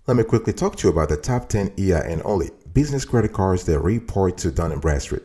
Let me quickly talk to you about the top 10 EIN only business credit cards that report to Dun and Bradstreet.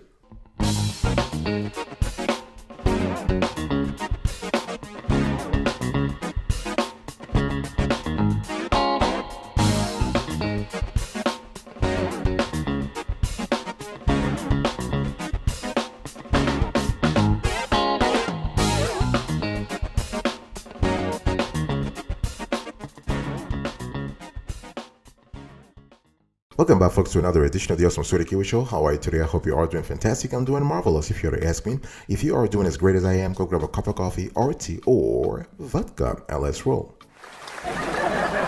Welcome back, folks, to another edition of the Awesome Story Kiwi Show. How are you today? I hope you are doing fantastic. I'm doing marvelous, if you were to ask me. If you are doing as great as I am, go grab a cup of coffee or tea or vodka and let's roll.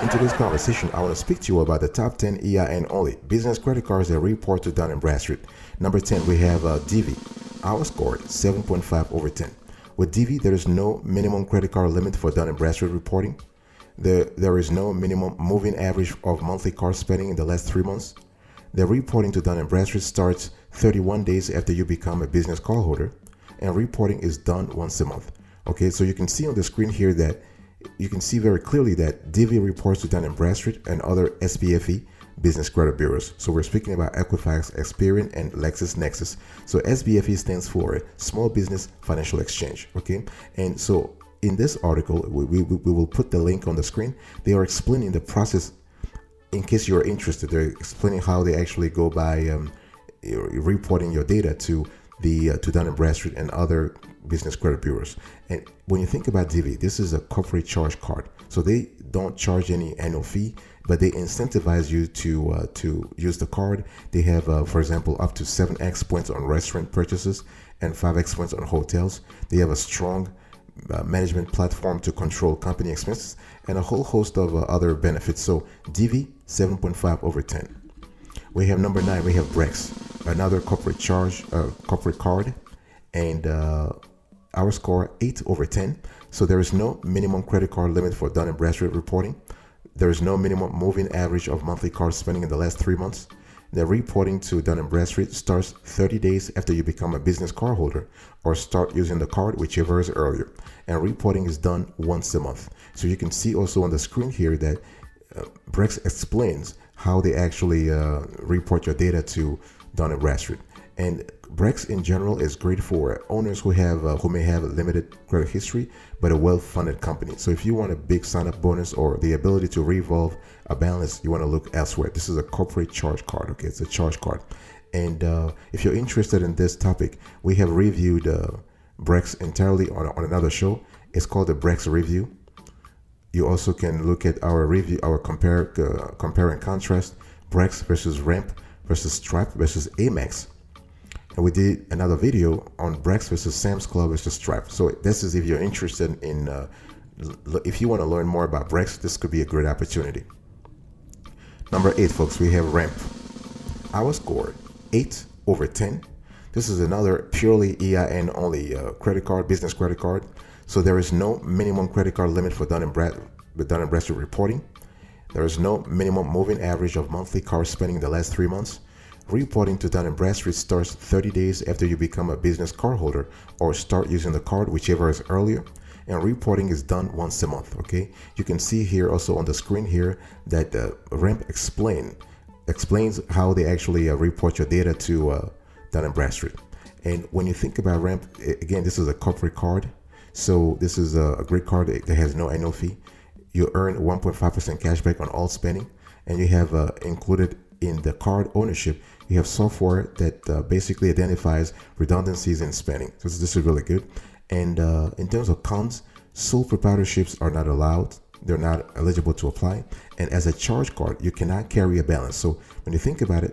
In today's conversation, I want to speak to you about the top 10 EIN only business credit cards that report to Dun and Bradstreet. Number 10, we have Divvy. Our score, 7.5 over 10. With Divvy, there is no minimum credit card limit for Dun and Bradstreet reporting. There is no minimum moving average of monthly card spending in the last 3 months. The reporting to Dun and Bradstreet starts 31 days after you become a business cardholder, and reporting is done once a month. Okay, so you can see on the screen here that you can see very clearly that Divvy reports to Dun and Bradstreet and other SBFE business credit bureaus. So we're speaking about Equifax, Experian, and LexisNexis. So SBFE stands for Small Business Financial Exchange. Okay, and so in this article, we will put the link on the screen. They are explaining the process in case you're interested. They're explaining how they actually go by reporting your data to Dun and Bradstreet and other business credit bureaus. And when you think about Divvy, this is a corporate charge card. So they don't charge any annual fee, but they incentivize you to use the card. They have, for example, up to 7x points on restaurant purchases and 5x points on hotels. They have a strong management platform to control company expenses and a whole host of other benefits. So Divvy, 7.5 over 10. We have number 9, we have Brex, another corporate card, and our score 8 over 10. So there is no minimum credit card limit for Dun and Bradstreet reporting. There is no minimum moving average of monthly card spending in the last 3 months. The reporting to Dun and Bradstreet starts 30 days after you become a business cardholder or start using the card, whichever is earlier. And reporting is done once a month. So you can see also on the screen here that Brex explains how they actually report your data to Dun and Bradstreet. And Brex in general is great for owners who may have a limited credit history but a well-funded company. So if you want a big sign-up bonus or the ability to revolve a balance, you want to look elsewhere. This is a corporate charge card. Okay, it's a charge card. And if you're interested in this topic, we have reviewed Brex entirely on another show. It's called the Brex Review. You also can look at our review, our compare and contrast Brex versus Ramp versus Stripe versus Amex. And we did another video on Brex versus Sam's Club versus Stripe. So this is if you're interested in, if you want to learn more about Brex, this could be a great opportunity. Number 8, folks, we have Ramp. Our score, 8 over 10. This is another purely EIN only credit card, business credit card. So there is no minimum credit card limit for Dun and Bradstreet reporting. There is no minimum moving average of monthly card spending in the last 3 months. Reporting to Dun and Bradstreet starts 30 days after you become a business cardholder or start using the card, whichever is earlier. And reporting is done once a month. Okay, you can see here also on the screen here that Ramp explains how they actually report your data to Dun and Bradstreet. And when you think about Ramp, again, this is a corporate card. So this is a great card that has no annual fee. You earn 1.5% cash back on all spending, and you have included in the card ownership, you have software that basically identifies redundancies in spending. So this is really good. And in terms of cons, sole proprietorships are not allowed. They're not eligible to apply. And as a charge card, you cannot carry a balance. So when you think about it,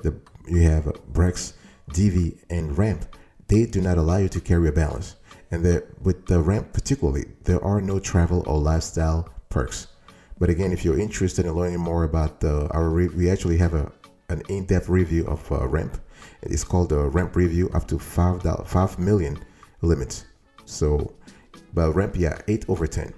you have Brex, Divvy, and Ramp. They do not allow you to carry a balance. And with the Ramp particularly, there are no travel or lifestyle perks. But again, if you're interested in learning more about we actually have an in-depth review of Ramp. It's called the Ramp Review, up to 5 million limits. So, but Ramp, yeah, 8 over 10.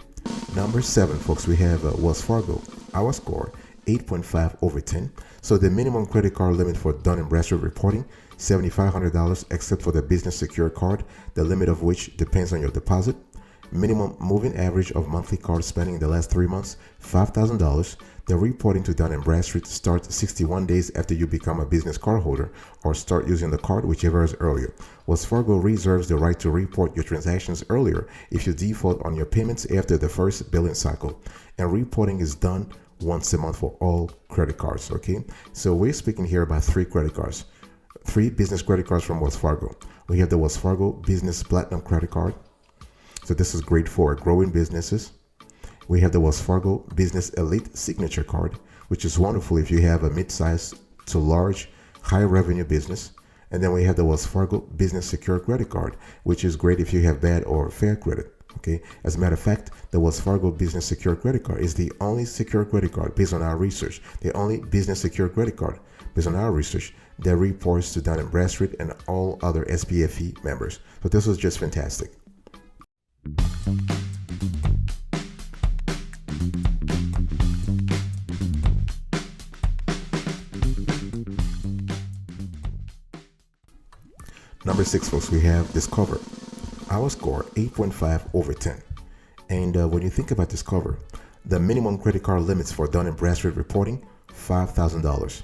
Number 7, folks, we have Wells Fargo. Our score, 8.5 over 10. So the minimum credit card limit for Dun and Bradstreet reporting, $7,500, except for the business secure card, the limit of which depends on your deposit. Minimum moving average of monthly card spending in the last 3 months, $5,000. The reporting to Dun and Bradstreet starts 61 days after you become a business cardholder or start using the card, whichever is earlier. Wells Fargo reserves the right to report your transactions earlier if you default on your payments after the first billing cycle. And reporting is done once a month for all credit cards, okay? So we're speaking here about 3 credit cards. 3 business credit cards from Wells Fargo. We have the Wells Fargo Business Platinum Credit Card. So this is great for growing businesses. We have the Wells Fargo Business Elite Signature Card, which is wonderful if you have a mid-sized to large, high-revenue business. And then we have the Wells Fargo Business Secure Credit Card, which is great if you have bad or fair credit. Okay. As a matter of fact, the Wells Fargo Business Secure Credit Card is the only secure credit card based on our research, the only business secure credit card based on our research that reports to Dun and Bradstreet and all other SBFE members. So this was just fantastic. Number 6, folks, we have Discover. Our score 8.5 over 10. And when you think about Discover, the minimum credit card limits for Dun and Bradstreet reporting, $5,000.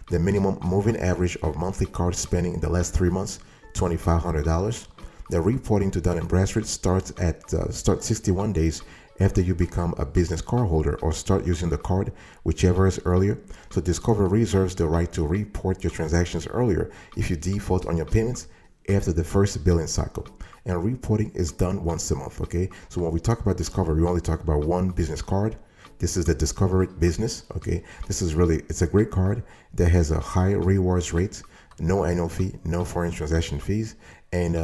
The minimum moving average of monthly card spending in the last 3 months, $2,500. The reporting to Dun and Bradstreet starts 61 days after you become a business cardholder or start using the card, whichever is earlier. So Discover reserves the right to report your transactions earlier if you default on your payments after the first billing cycle. And reporting is done once a month, okay? So when we talk about Discover, we only talk about one business card. This is the Discover Business, okay? This is really, it's a great card that has a high rewards rate, no annual fee, no foreign transaction fees. And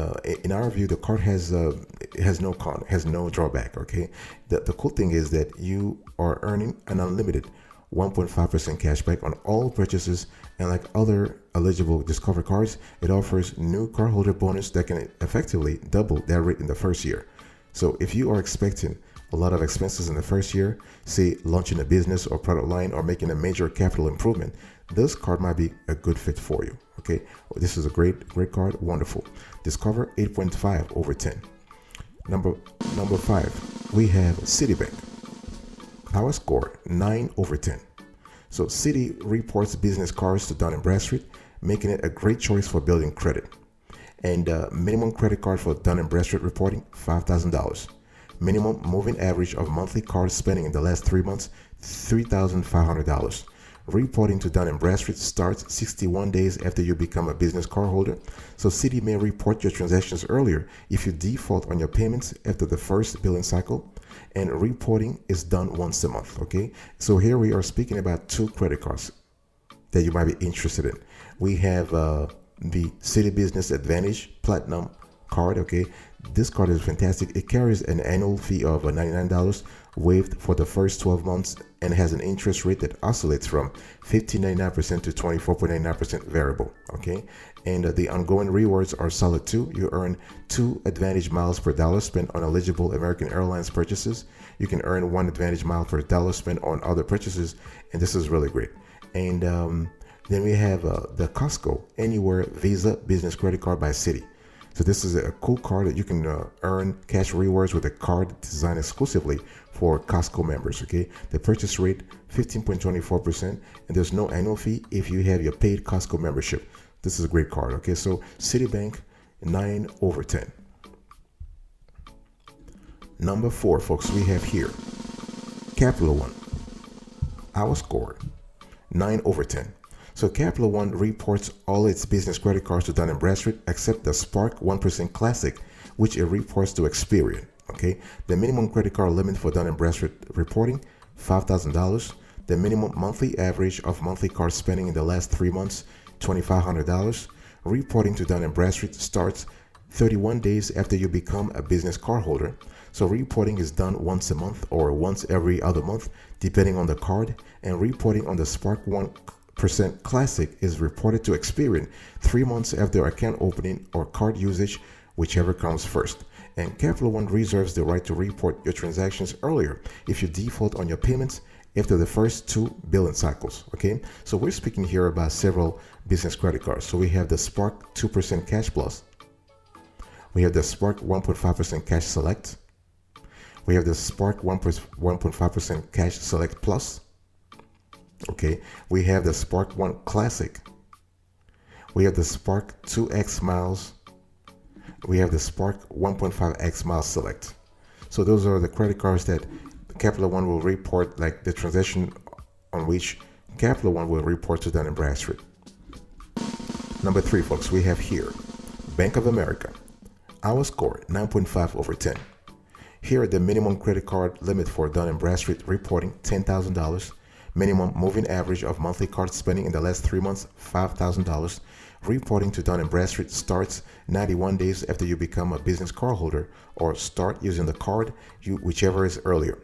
in our view, the card has no drawback, okay? The cool thing is that you are earning an unlimited 1.5% cashback on all purchases, and like other eligible Discover cards, it offers new cardholder bonus that can effectively double that rate in the first year. So if you are expecting a lot of expenses in the first year, say launching a business or product line or making a major capital improvement, this card might be a good fit for you, okay? This is a great card, wonderful. Discover 8.5 over 10. Number 5, we have Citibank. Our score 9 over 10. So Citi reports business cards to Dun and Bradstreet, making it a great choice for building credit. And minimum credit card for Dun and Bradstreet reporting, $5,000. Minimum moving average of monthly card spending in the last 3 months, $3,500. Reporting to Dun and Bradstreet starts 61 days after you become a business cardholder. So Citi may report your transactions earlier if you default on your payments after the first billing cycle. And reporting is done once a month, okay? So here we are speaking about 2 credit cards that you might be interested in. We have the Citi Business Advantage Platinum card, okay? This card is fantastic. It carries an annual fee of $99 waived for the first 12 months and has an interest rate that oscillates from 15.99% to 24.99% variable, okay? And the ongoing rewards are solid too. You earn 2 Advantage miles per dollar spent on eligible American Airlines purchases. You can earn 1 Advantage mile per dollar spent on other purchases, and this is really great. And then we have the Costco Anywhere Visa Business Credit Card by Citi. So this is a cool card that you can earn cash rewards with a card designed exclusively for Costco members, okay? The purchase rate, 15.24%, and there's no annual fee if you have your paid Costco membership. This is a great card, okay? So Citibank, 9 over 10. Number 4, folks, we have here Capital One. Our score, 9 over 10. So Capital One reports all its business credit cards to Dun and Bradstreet except the Spark 1% Classic, which it reports to Experian. Okay, the minimum credit card limit for Dun and Bradstreet reporting, $5,000. The minimum monthly average of monthly card spending in the last 3 months, $2,500. Reporting to Dun and Bradstreet starts 31 days after you become a business cardholder. So reporting is done once a month or once every other month, depending on the card. And reporting on the Spark 1% Classic is reported to Experian 3 months after account opening or card usage, whichever comes first. And Capital One reserves the right to report your transactions earlier if you default on your payments after the first 2 billing cycles, okay? So we're speaking here about several business credit cards. So we have the Spark 2% Cash Plus. We have the Spark 1.5% Cash Select. We have the Spark 1.5% Cash Select Plus. Okay, we have the Spark 1 Classic. We have the Spark 2X Miles. We have the Spark 1.5X Miles Select. So those are the credit cards that Capital One will report, like the transaction on which Capital One will report to Dun and Bradstreet. Number 3, folks, we have here Bank of America. Our score 9.5 over 10. Here, the minimum credit card limit for Dun and Bradstreet reporting $10,000. Minimum moving average of monthly card spending in the last 3 months $5,000. Reporting to Dun and Bradstreet starts 91 days after you become a business cardholder or start using the card, whichever is earlier.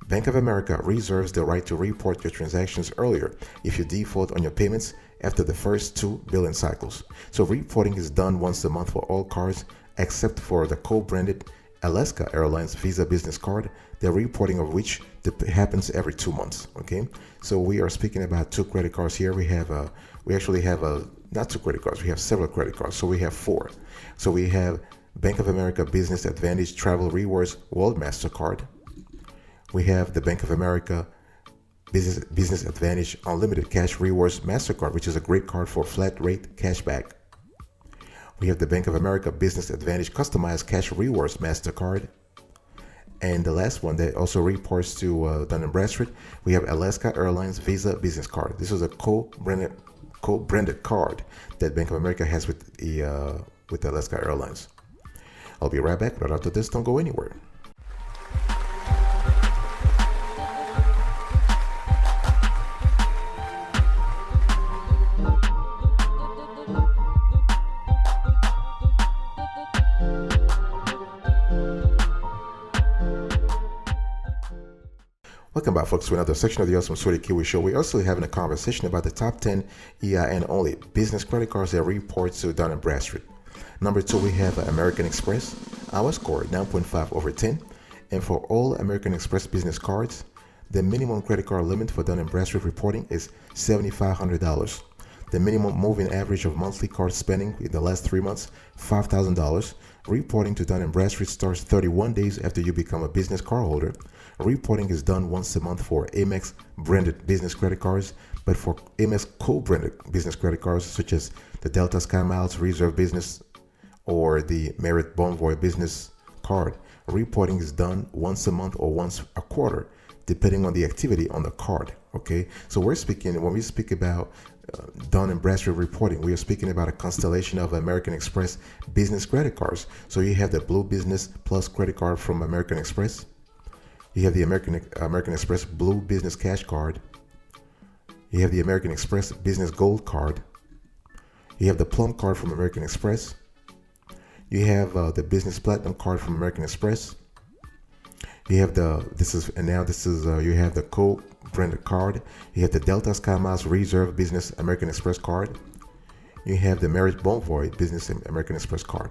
Bank of America reserves the right to report your transactions earlier if you default on your payments after the first 2 billing cycles. So reporting is done once a month for all cards except for the co-branded Alaska Airlines Visa Business Card, the reporting of which happens every 2 months. Okay, so we are speaking about 2 credit cards here. We actually have not 2 credit cards. We have several credit cards. So we have 4. So we have Bank of America Business Advantage Travel Rewards World Mastercard. We have the Bank of America Business Advantage Unlimited Cash Rewards Mastercard, which is a great card for flat rate cashback. We have the Bank of America Business Advantage Customized Cash Rewards Mastercard. And the last one that also reports to Dun and Bradstreet, we have Alaska Airlines Visa Business Card. This is a co-branded card that Bank of America has with Alaska Airlines. I'll be right back right after this. Don't go anywhere. Welcome back, folks, to another section of the Awesome Sweaty Kiwi Show. We're also having a conversation about the top 10 EIN only business credit cards that report to Dun and Bradstreet. Number 2, we have American Express. Our score 9.5 over 10. And for all American Express business cards, the minimum credit card limit for Dun and Bradstreet reporting is $7,500. The minimum moving average of monthly card spending in the last 3 months, $5,000. Reporting to Dun and Bradstreet starts 31 days after you become a business cardholder. Reporting is done once a month for Amex branded business credit cards, but for Amex co-branded business credit cards such as the Delta Sky Miles Reserve Business or the Merit Bonvoy Business Card, reporting is done once a month or once a quarter, depending on the activity on the card. Okay, so when we speak about Dun and Bradstreet reporting, we are speaking about a constellation of American Express business credit cards. So you have the Blue Business Plus credit card from American Express. You have the American Express Blue Business Cash Card. You have the American Express Business Gold Card. You have the Plum Card from American Express. You have the Business Platinum Card from American Express. You have you have the co-branded card. You have the Delta Sky Miles Reserve Business American Express Card. You have the Merit Bonvoy Business American Express Card.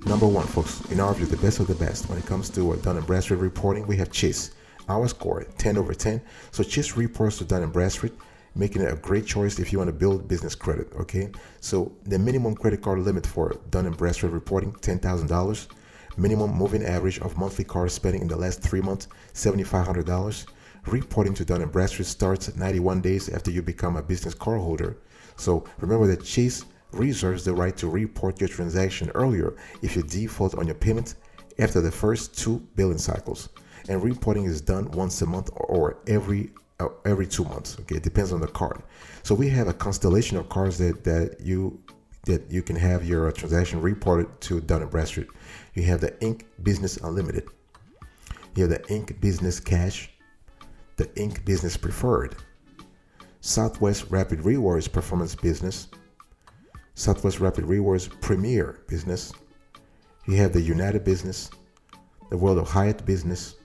Number 1, folks, in our view, the best of the best when it comes to Dun and Bradstreet reporting, we have Chase. Our score 10 over 10. So Chase reports to Dun and Bradstreet, making it a great choice if you want to build business credit. Okay, so the minimum credit card limit for Dun and Bradstreet reporting $10,000. Minimum moving average of monthly card spending in the last 3 months $7,500. Reporting to Dun and Bradstreet starts 91 days after you become a business cardholder. So remember that Chase reserves the right to report your transaction earlier if you default on your payment after the first 2 billing cycles. And reporting is done once a month or every 2 months. Okay, it depends on the card. So we have a constellation of cards that you can have your transaction reported to Dun and Bradstreet. You have the Inc. Business Unlimited. You have the Inc. Business Cash, the Inc. Business Preferred, Southwest Rapid Rewards Performance Business, Southwest Rapid Rewards Premier Business. You have the United Business, the World of Hyatt Business.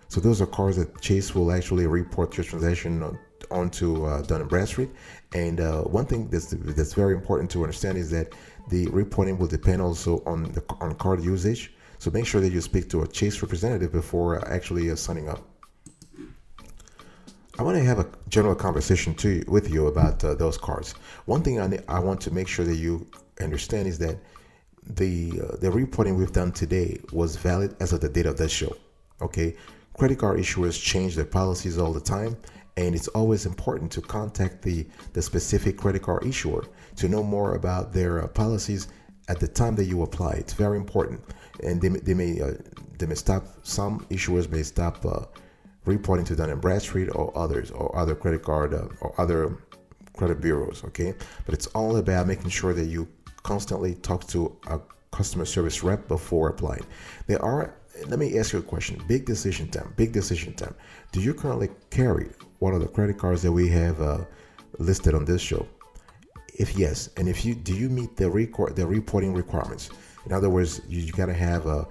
So those are cards that Chase will actually report your transaction onto Dun and Bradstreet. And one thing that's very important to understand is that the reporting will depend also on card usage. So make sure that you speak to a Chase representative before actually signing up. I want to have a general conversation with you about those cards. One thing I want to make sure that you understand is that the reporting we've done today was valid as of the date of this show. Okay, credit card issuers change their policies all the time, And it's always important to contact the specific credit card issuer to know more about their policies at the time that you apply. It's very important. And they may stop, some issuers may stop reporting to Dun and Bradstreet or others, or other credit card or other credit bureaus, okay? But it's all about making sure that you constantly talk to a customer service rep before applying. Let me ask you a question. Big decision time. Do you currently carry one of the credit cards that we have listed on this show? If yes, and if you do, you meet the reporting requirements? In other words, you got to have a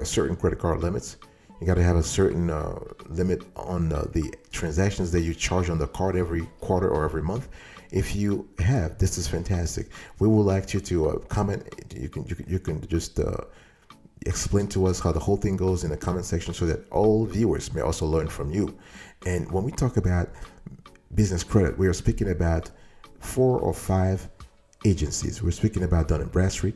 certain credit card limits. You got to have a certain limit on the transactions that you charge on the card every quarter or every month. If you have, this is fantastic. We would like you to comment. You can just explain to us how the whole thing goes in the comment section, so that all viewers may also learn from you. And when we talk about business credit, we are speaking about 4 or 5 agencies. We're speaking about Dun and Bradstreet,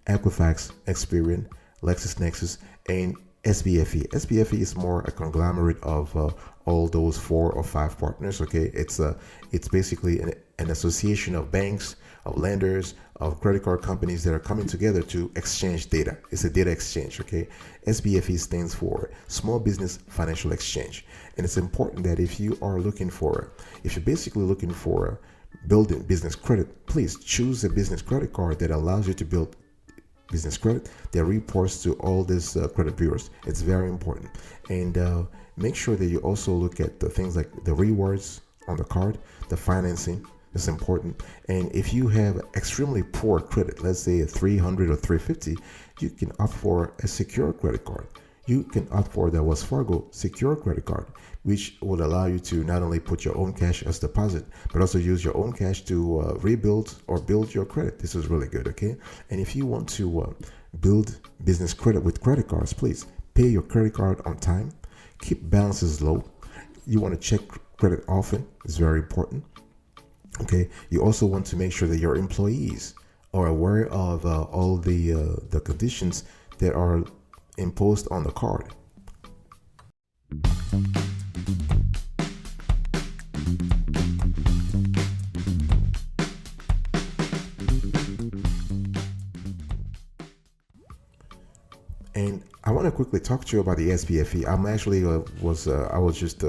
Equifax, Experian, LexisNexis, and SBFE. SBFE is more a conglomerate of all those 4 or 5 partners. Okay, it's basically an association of banks, of lenders, of credit card companies that are coming together to exchange data. It's a data exchange. Okay, SBFE stands for Small Business Financial Exchange, and it's important that if you're basically looking for building business credit, please choose a business credit card that allows you to build business credit that reports to all these credit bureaus. It's very important. And make sure that you also look at the things like the rewards on the card, the financing is important. And if you have extremely poor credit, let's say a 300 or 350, you can opt for a secure credit card. You can opt for the Wells Fargo secure credit card, which will allow you to not only put your own cash as deposit, but also use your own cash to rebuild or build your credit. This is really good, okay? And if you want to build business credit with credit cards, please pay your credit card on time. Keep balances low. You want to check credit often. It's very important, okay? You also want to make sure that your employees are aware of all the conditions that are imposed on the card. And I want to quickly talk to you about the SBFE. I'm actually I was just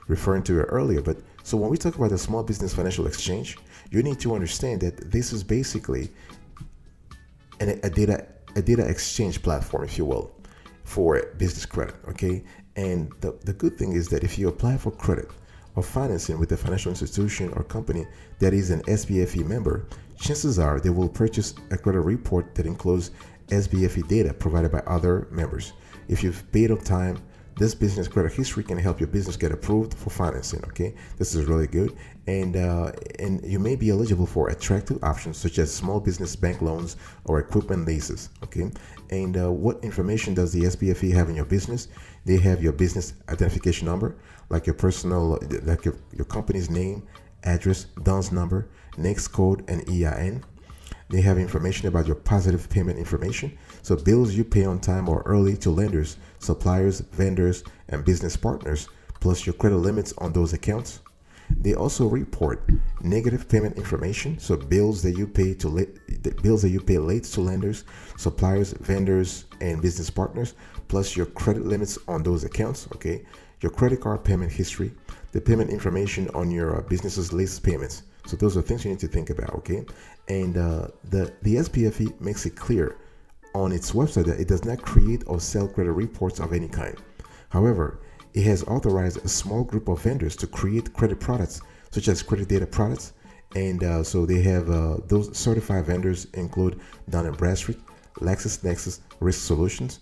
referring to it earlier. But so when we talk about the Small Business Financial Exchange, you need to understand that this is basically a data exchange platform, if you will, for business credit. Okay, and the good thing is that if you apply for credit or financing with a financial institution or company that is an SBFE member, chances are they will purchase a credit report that includes SBFE data provided by other members. If you've paid on time, this business credit history can help your business get approved for financing. Okay, this is really good, and you may be eligible for attractive options such as small business bank loans or equipment leases. Okay, and what information does the SBFE have in your business? They have your business identification number, like your personal, like your company's name, address, DUNS number, NAICS code, and EIN. They have information about your positive payment information, so bills you pay on time or early to lenders, suppliers, vendors, and business partners, plus your credit limits on those accounts. They also report negative payment information, so bills that you pay late to lenders, suppliers, vendors, and business partners, plus your credit limits on those accounts. Okay, your credit card payment history, the payment information on your business's lease payments. So those are things you need to think about, okay? And the SBFE makes it clear on its website that it does not create or sell credit reports of any kind. However, it has authorized a small group of vendors to create credit products, such as credit data products. And so they have those certified vendors include Dun and Bradstreet, LexisNexis Risk Solutions,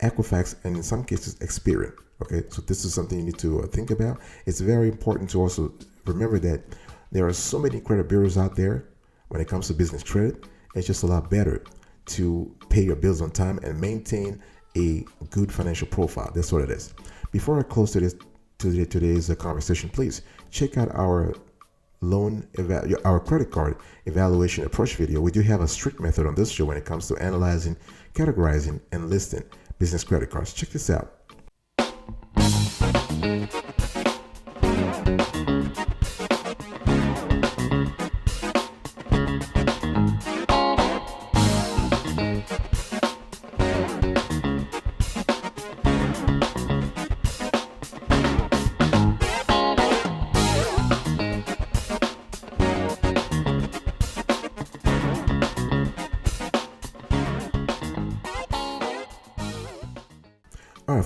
Equifax, and in some cases Experian. Okay, so this is something you need to think about. It's very important to also remember that there are so many credit bureaus out there when it comes to business credit. It's just a lot better to pay your bills on time and maintain a good financial profile. That's what it is. Before I close today's conversation, please check out our our credit card evaluation approach video. We do have a strict method on this show when it comes to analyzing, categorizing, and listing business credit cards. Check this out.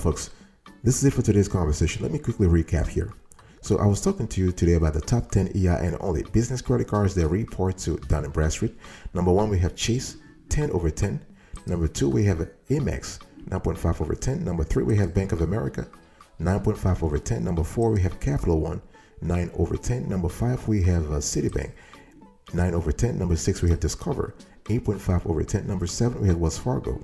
folks, this is it for today's conversation. Let me quickly recap here. So I was talking to you today about the top 10 EIN only business credit cards that report to Dun and Bradstreet. Number 1, we have Chase, 10 over 10. Number 2, we have Amex, 9.5 over 10. Number 3, we have Bank of America, 9.5 over 10. Number 4, we have Capital One, 9 over 10. Number 5, we have Citibank, 9 over 10. Number 6, we have Discover, 8.5 over 10. Number 7, we have Wells Fargo,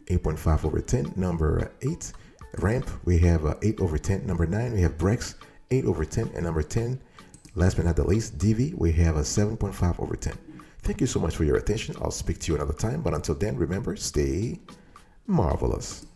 8.5 over 10. Number 8, Ramp, we have 8 over 10. Number 9, we have Brex, 8 over 10. And number 10, last but not the least, Divvy, we have a 7.5 over 10. Thank you so much for your attention. I'll speak to you another time, but until then, remember, stay marvelous.